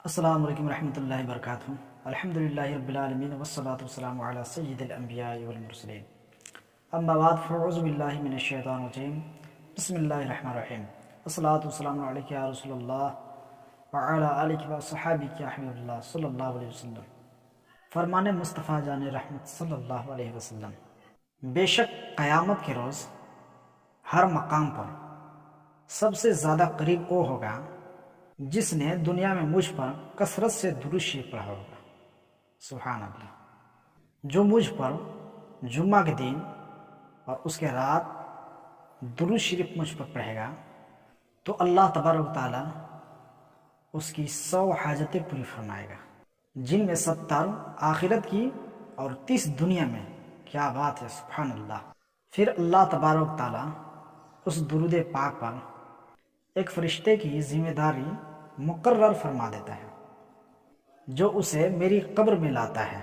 السلام علیکم ورحمۃ اللہ وبرکاتہ۔ الحمدللہ رب العالمین والصلاة والسلام علی سید الانبیاء والمرسلین، اما بعد فاعوذ باللہ من الشیطان الرجیم، بسم اللہ الرحمن الرحیم، والصلاة والسلام علیک یا رسول اللہ وعلی آلک وصحابک یا حبیب اللہ صلی اللہ علیہ وسلم۔ فرمان مصطفیٰ جان رحمت صلی اللہ علیہ وسلم، بے شک قیامت کے روز ہر مقام پر سب سے زیادہ قریب وہ ہوگا جس نے دنیا میں مجھ پر کثرت سے درود شریف پڑھا ہوگا۔ سبحان اللہ۔ جو مجھ پر جمعہ کے دن اور اس کے رات درود شریف مجھ پر پڑھے گا تو اللہ تبارک و تعالی اس کی 100 حاجتیں پوری فرمائے گا، جن میں 70 آخرت کی اور 30 دنیا میں۔ کیا بات ہے، سبحان اللہ۔ پھر اللہ تبارک و تعالی اس درود پاک پر ایک فرشتے کی ذمہ داری مقرر فرما دیتا ہے، جو اسے میری قبر میں لاتا ہے،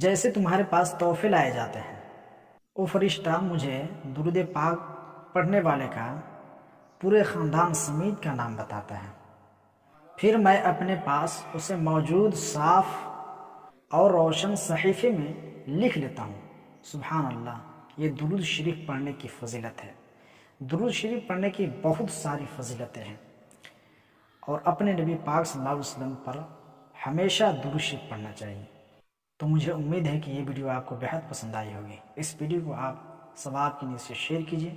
جیسے تمہارے پاس تحفے لائے جاتے ہیں۔ وہ فرشتہ مجھے درود پاک پڑھنے والے کا پورے خاندان سمیت کا نام بتاتا ہے، پھر میں اپنے پاس اسے موجود صاف اور روشن صحیفے میں لکھ لیتا ہوں۔ سبحان اللہ۔ یہ درود شریف پڑھنے کی فضیلت ہے۔ درود شریف پڑھنے کی بہت ساری فضیلتیں ہیں، اور اپنے نبی پاک صلی اللہ علیہ وسلم پر ہمیشہ درود شریف پڑھنا چاہیے۔ تو مجھے امید ہے کہ یہ ویڈیو آپ کو بہت پسند آئی ہوگی۔ اس ویڈیو کو آپ ثواب کی نیت سے شیئر کیجیے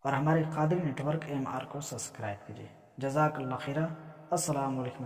اور ہمارے قادری نیٹ ورک AMR کو سبسکرائب کیجیے۔ جزاک اللہ خیرہ۔ السلام علیکم۔